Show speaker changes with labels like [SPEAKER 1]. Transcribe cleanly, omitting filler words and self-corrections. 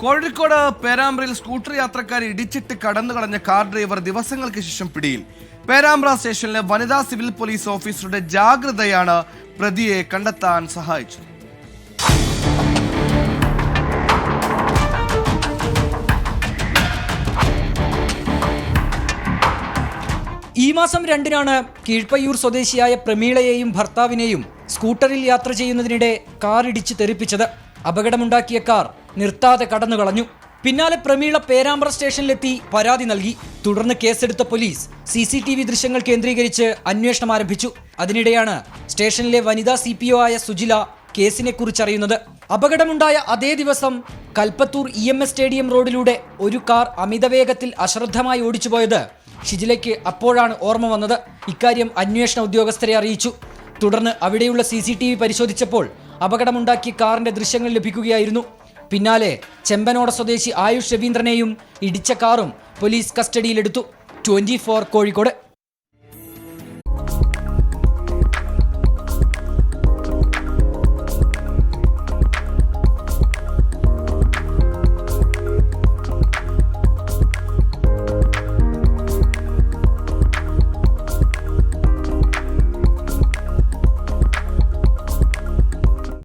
[SPEAKER 1] Kozhikode പേരാമ്പ്രയിൽ scooter യാത്രക്കാരെ ഇടിച്ചിട്ട് കടന്നുകളഞ്ഞ car driver ദിവസങ്ങൾക്ക് ശേഷം പിടിയിൽ. പേരാമ്പ്ര സ്റ്റേഷനിലെ വനിതാ സിവിൽ പോലീസ് ഓഫീസറുടെ ജാഗ്രതയാണ് പ്രതിയെ കണ്ടെത്താൻ സഹായിച്ചത്.
[SPEAKER 2] ഈ മാസം 2-നാണ് കീഴ്പയ്യൂർ സ്വദേശിയായ പ്രമീളയെയും ഭർത്താവിനെയും സ്കൂട്ടറിൽ യാത്ര ചെയ്യുന്നതിനിടെ കാർ ഇടിച്ച് തെറിപ്പിച്ചത്. അപകടമുണ്ടാക്കിയ കാർ നിർത്താതെ കടന്നുകളഞ്ഞു. പിന്നാലെ പ്രമീള പേരാമ്പ്ര സ്റ്റേഷനിലെത്തി പരാതി നൽകി. തുടർന്ന് കേസെടുത്ത പോലീസ് CCTV ദൃശ്യങ്ങൾ കേന്ദ്രീകരിച്ച് അന്വേഷണം ആരംഭിച്ചു. അതിനിടെയാണ് സ്റ്റേഷനിലെ വനിതാ CPO ആയ സുജില കേസിനെ കുറിച്ചറിയുന്നത്. അപകടമുണ്ടായ അതേ ദിവസം കൽപ്പത്തൂർ EMS സ്റ്റേഡിയം റോഡിലൂടെ ഒരു കാർ അമിതവേഗത്തിൽ അശ്രദ്ധമായി ഓടിച്ചുപോയത് ഷിജിലയ്ക്ക് അപ്പോഴാണ് ഓർമ്മ വന്നത്. ഇക്കാര്യം അന്വേഷണ ഉദ്യോഗസ്ഥരെ അറിയിച്ചു. തുടർന്ന് അവിടെയുള്ള CCTV പരിശോധിച്ചപ്പോൾ അപകടമുണ്ടാക്കിയ കാറിന്റെ ദൃശ്യങ്ങൾ ലഭിക്കുകയായിരുന്നു. പിന്നാലെ ചെമ്പനോട സ്വദേശി ആയുഷ് രവീന്ദ്രനെയും ഇടിച്ച കാറും പോലീസ് കസ്റ്റഡിയിലെടുത്തു. 24 കോഴിക്കോട്.